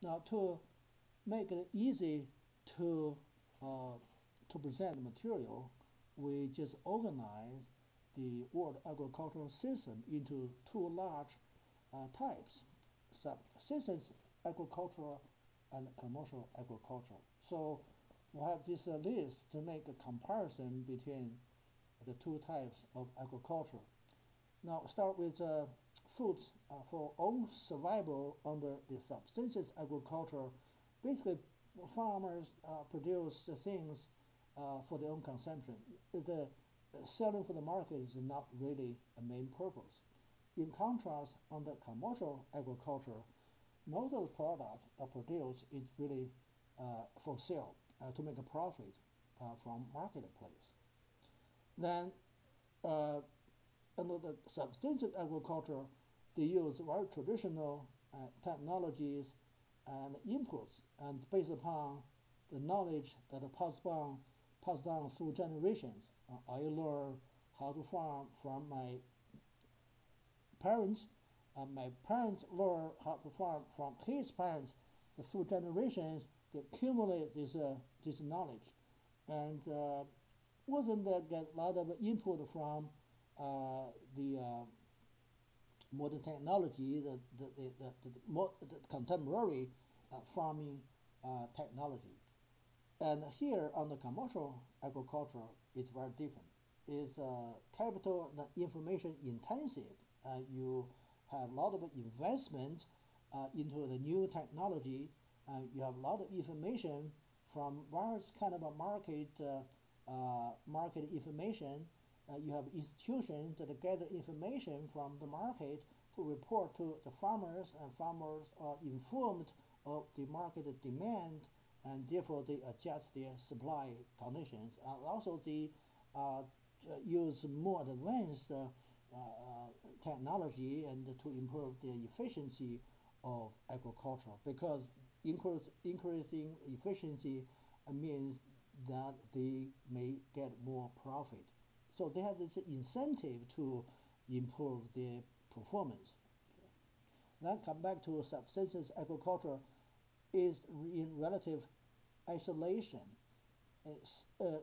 Now, to make it easy to present the material, we just organize the world agricultural system into two large types: subsistence agriculture and commercial agriculture. So we have this list to make a comparison between the two types of agriculture. Now, start with foods for own survival under the subsistence agriculture. Basically, farmers produce the things for their own consumption. The selling for the market is not really a main purpose. In contrast, under commercial agriculture, most of the products are produced is really for sale to make a profit from marketplace. Then uh, under the subsistence agriculture, they use very traditional technologies and inputs, and based upon the knowledge that are passed down through generations. I learned how to farm from my parents, and my parents learned how to farm from his parents. Through generations, they accumulate this knowledge, and wasn't that get a lot of input from the modern technology, the contemporary farming technology. And here on the commercial agriculture, it's very different. It's capital information intensive. You have a lot of investment into the new technology. You have a lot of information from various kind of a market information. You have institutions that gather information from the market to report to the farmers, and farmers are informed of the market demand, and therefore they adjust their supply conditions. Also, they uh, use more advanced technology and to improve the efficiency of agriculture, because increasing efficiency means that they may get more profit. So they have this incentive to improve their performance. Then come back to subsistence agriculture is in relative isolation.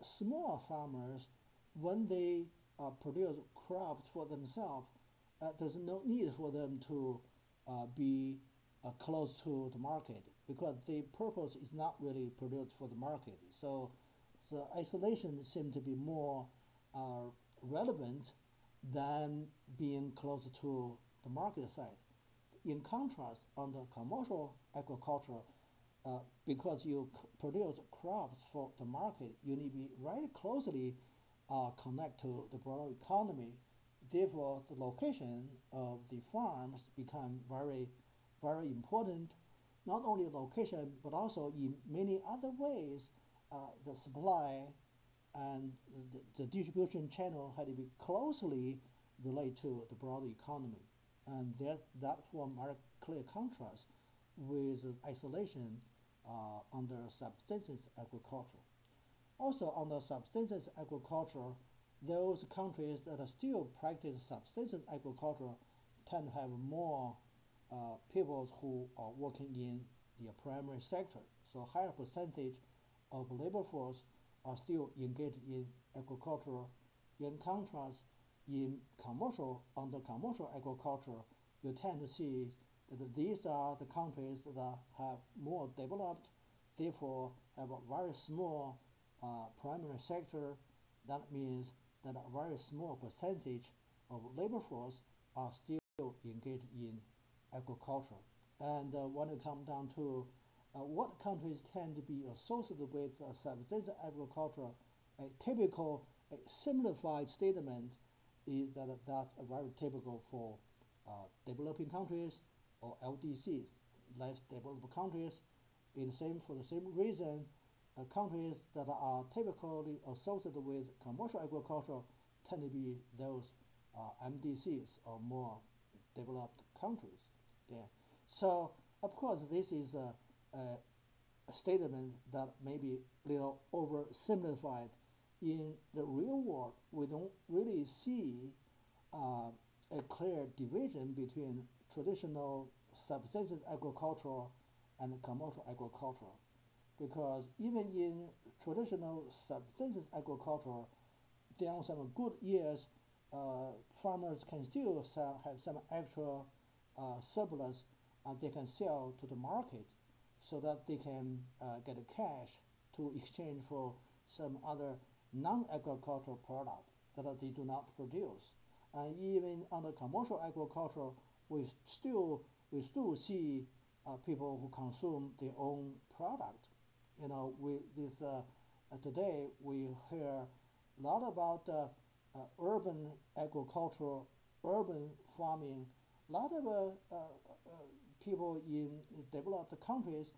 Small farmers, when they produce crops for themselves, there's no need for them to be close to the market, because the purpose is not really produced for the market. So the isolation seems to be more uh, relevant than being close to the market side. In contrast, on the commercial agriculture, because you produce crops for the market, you need to be very closely connect to the broader economy. Therefore, the location of the farms become very important. Not only location, but also in many other ways, the supply and the distribution channel had to be closely related to the broader economy. And that form very clear contrast with isolation under subsistence agriculture. Also, under subsistence agriculture, those countries that are still practice subsistence agriculture tend to have more people who are working in the primary sector. So higher percentage of labor force are still engaged in agriculture. In contrast, in commercial, under commercial agriculture, you tend to see that these are the countries that have more developed, therefore have a very small primary sector. That means that a very small percentage of labor force are still engaged in agriculture. And when it comes down to what countries tend to be associated with subsistence agriculture, a typical simplified statement is that that's very typical for developing countries or LDCs, less developed countries. For the same reason, countries that are typically associated with commercial agriculture tend to be those MDCs, or more developed countries. Yeah. So of course this is a statement that may be a little oversimplified. In the real world, we don't really see a clear division between traditional subsistence agriculture and commercial agriculture. Because even in traditional subsistence agriculture, during some good years, farmers can still have some extra surplus and they can sell to the market so that they can get cash to exchange for some other non-agricultural product that they do not produce. And even under commercial agriculture, we still see people who consume their own product. We this today we hear a lot about urban agriculture, urban farming. A lot of people in developed countries,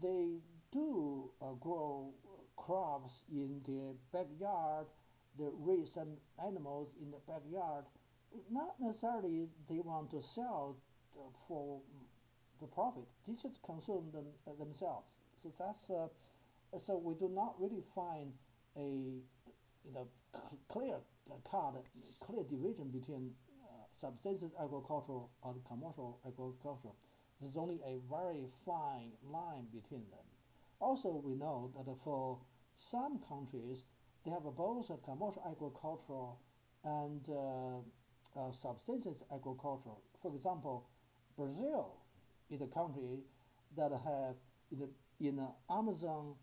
they do grow crops in their backyard. They raise some animals in the backyard. Not necessarily they want to sell for the profit. They just consume themselves. So that's so we do not really find a clear cut, clear division between subsistence agriculture and commercial agriculture. There's only a very fine line between them. Also, we know that for some countries, they have both a commercial agriculture and subsistence agriculture. For example, Brazil is a country that have in the Amazon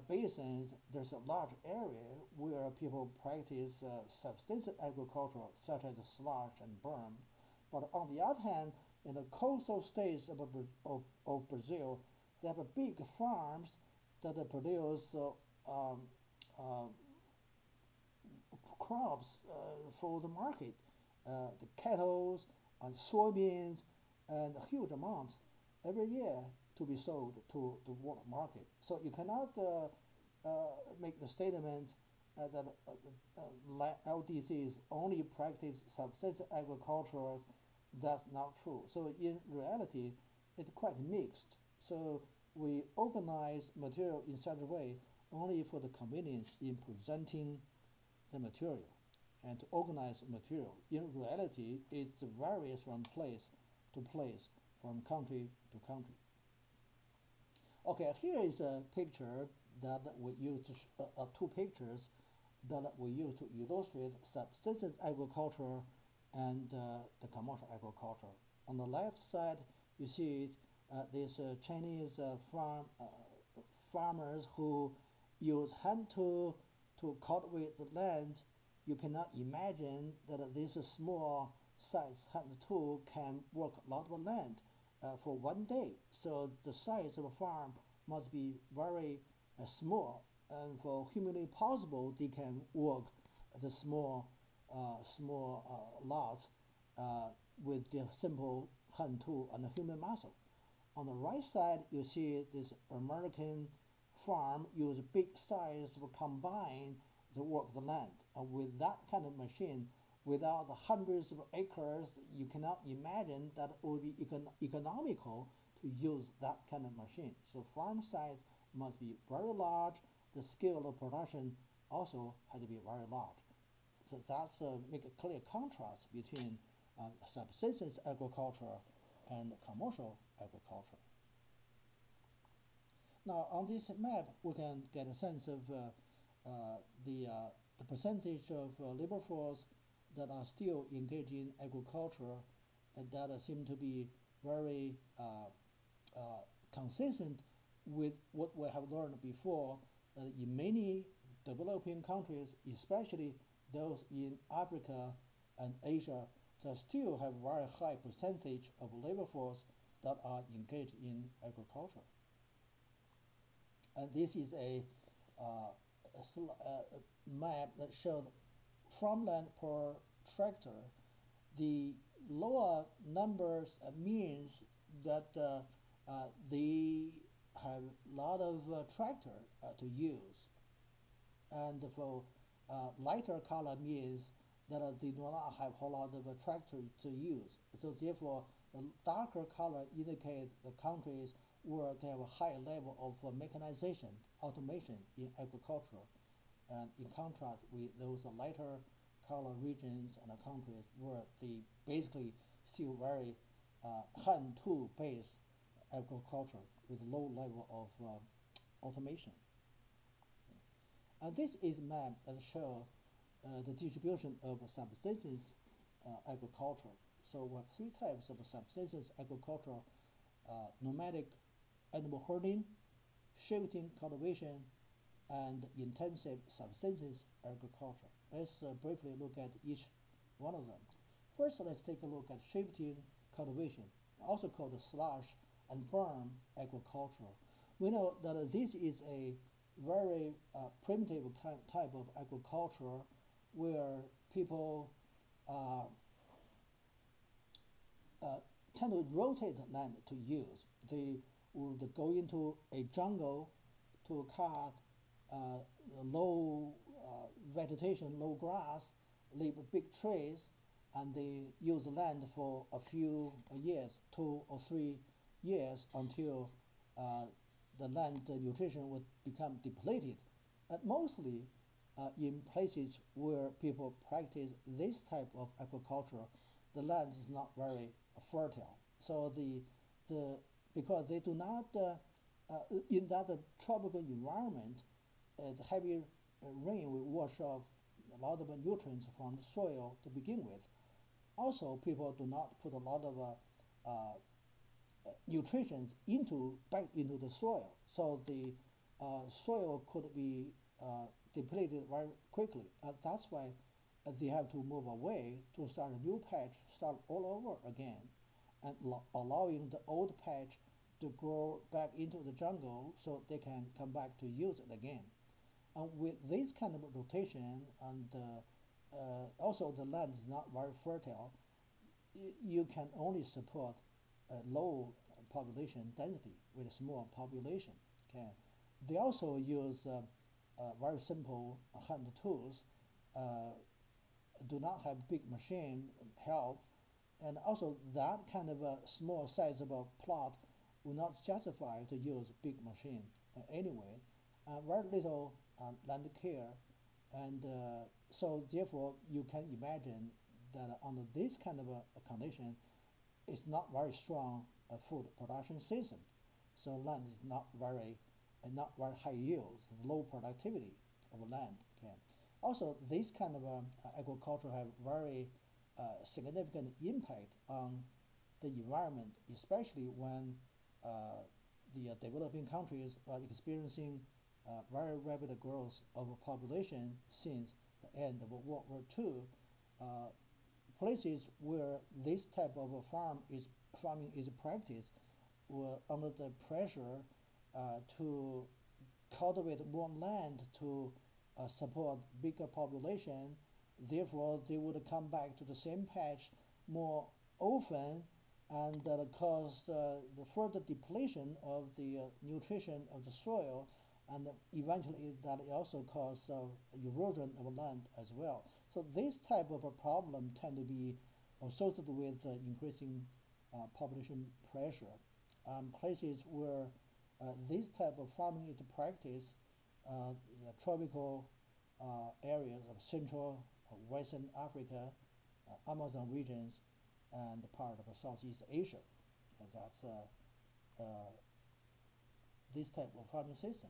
basins, there's a large area where people practice subsistence agriculture, such as slash and burn. But on the other hand, in the coastal states of Brazil, they have big farms that produce uh, crops for the market, the cattle and soybeans, and huge amounts every year to be sold to the world market. So you cannot make the statement that LDCs only practice subsistence agriculture. That's not true. So in reality, it's quite mixed. So we organize material in such a way only for the convenience in presenting the material and to organize material. In reality, it varies from place to place, from country to country. Okay, here is a picture that we use two pictures that we use to illustrate subsistence agriculture and the commercial agriculture. On the left side, you see these Chinese farmers who use hand tool to cultivate the land. You cannot imagine that this small size hand tool can work a lot of land for one day. So the size of a farm must be very small, and for humanly possible, they can work the small lots with the simple hand tool and human muscle. On the right side, you see this American farm use big size of combine to work the land. And with that kind of machine, without the hundreds of acres, you cannot imagine that it would be economical to use that kind of machine. So farm size must be very large. The scale of production also had to be very large. So that's make a clear contrast between subsistence agriculture and commercial agriculture. Now on this map, we can get a sense of the percentage of labor force that are still engaged in agriculture and that seem to be very consistent with what we have learned before, that in many developing countries, especially those in Africa and Asia, that still have very high percentage of labor force that are engaged in agriculture. And this is a map that showed farmland per tractor. The lower numbers means that they have a lot of tractor to use. And for lighter color means that they do not have a whole lot of tractor to use. So therefore, the darker color indicates the countries where they have a high level of mechanization, automation in agriculture. And in contrast with those lighter color regions and countries where they basically still very hand tool based agriculture. with low level of automation. And this is map that shows the distribution of subsistence agriculture. So we have three types of subsistence agriculture: nomadic animal herding, shifting cultivation, and intensive subsistence agriculture. Let's briefly look at each one of them. First, let's take a look at shifting cultivation, also called slash and burn agriculture. We know that this is a very primitive type of agriculture where people uh, uh, tend to rotate land to use. They would go into a jungle to cut uh, low vegetation, low grass, leave big trees, and they use the land for a few years, 2 or 3 years, until uh, the land nutrition would become depleted. And mostly in places where people practice this type of agriculture, the land is not very fertile. So the because they do not in that tropical environment, the heavy rain will wash off a lot of nutrients from the soil to begin with. Also, people do not put a lot of nutrition back into the soil, so the soil could be depleted very quickly. That's why they have to move away to start a new patch, start all over again, and allowing the old patch to grow back into the jungle so they can come back to use it again. And with this kind of rotation, and also the land is not very fertile, you can only support a low population density with a small population. Okay, they also use very simple hand tools, uh, do not have big machine help, and also that kind of a small size of a plot will not justify to use big machine anyway. Very little land care, and so therefore you can imagine that under this kind of a condition, it's not very strong food production system. So land is not very high yields, low productivity of land. Okay. Also, this kind of agriculture have very significant impact on the environment, especially when the developing countries are experiencing very rapid growth of population since the end of World War II. Uh, Places where this type of farming is practiced were under the pressure to cultivate more land to support bigger population. Therefore, they would come back to the same patch more often, and that caused the further depletion of the nutrition of the soil, and eventually that also caused erosion of land as well. So this type of a problem tend to be associated with increasing population pressure. Places where this type of farming is practiced, the tropical areas of Central, Western Africa, Amazon regions, and part of Southeast Asia. And that's this type of farming system.